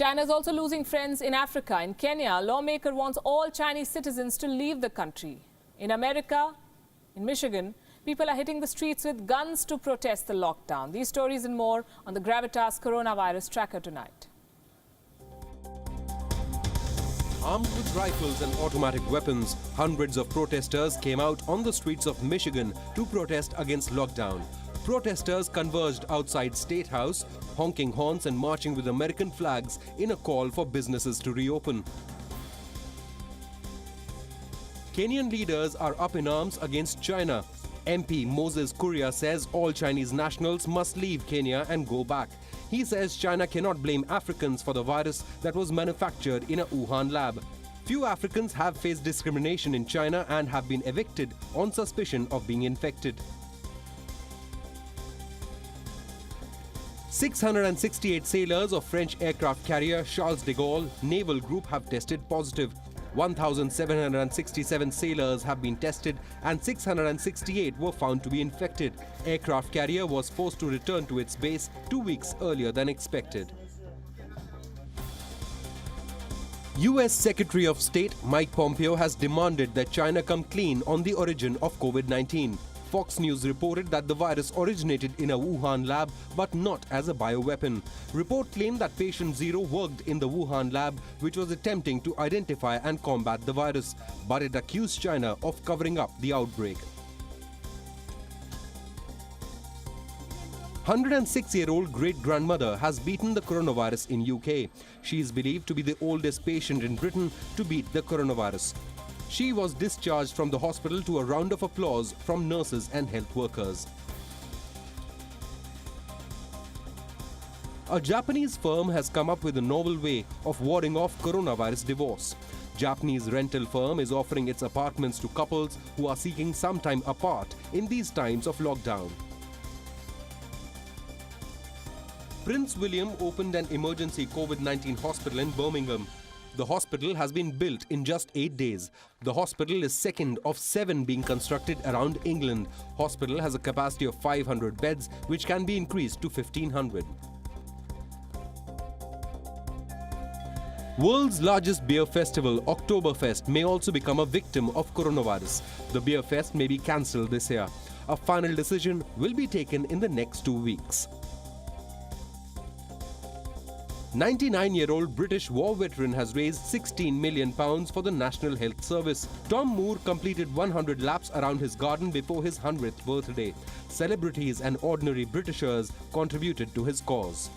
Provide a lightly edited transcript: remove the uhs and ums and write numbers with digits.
China is also losing friends in Africa. In Kenya, a lawmaker wants all Chinese citizens to leave the country. In America, in Michigan, people are hitting the streets with guns to protest the lockdown. These stories and more on the Gravitas Coronavirus Tracker tonight. Armed with rifles and automatic weapons, hundreds of protesters came out on the streets of Michigan to protest against lockdown. Protesters converged outside State House, honking horns and marching with American flags in a call for businesses to reopen. Kenyan leaders are up in arms against China. MP Moses Kuria says all Chinese nationals must leave Kenya and go back. He says China cannot blame Africans for the virus that was manufactured in a Wuhan lab. Few Africans have faced discrimination in China and have been evicted on suspicion of being infected. 668 sailors of French aircraft carrier Charles de Gaulle Naval Group have tested positive. 1,767 sailors have been tested and 668 were found to be infected. Aircraft carrier was forced to return to its base 2 weeks earlier than expected. US Secretary of State Mike Pompeo has demanded that China come clean on the origin of COVID-19. Fox News reported that the virus originated in a Wuhan lab but not as a bioweapon. Report claimed that Patient Zero worked in the Wuhan lab, which was attempting to identify and combat the virus, but it accused China of covering up the outbreak. 106-year-old great-grandmother has beaten the coronavirus in UK. She is believed to be the oldest patient in Britain to beat the coronavirus. She was discharged from the hospital to a round of applause from nurses and health workers. A Japanese firm has come up with a novel way of warding off coronavirus divorce. Japanese rental firm is offering its apartments to couples who are seeking some time apart in these times of lockdown. Prince William opened an emergency COVID-19 hospital in Birmingham. The hospital has been built in just 8 days. The hospital is second of 7 being constructed around England. Hospital has a capacity of 500 beds, which can be increased to 1,500. World's largest beer festival, Oktoberfest, may also become a victim of coronavirus. The beer fest may be cancelled this year. A final decision will be taken in the next 2 weeks. 99-year-old British war veteran has raised £16 million for the National Health Service. Tom Moore completed 100 laps around his garden before his 100th birthday. Celebrities and ordinary Britishers contributed to his cause.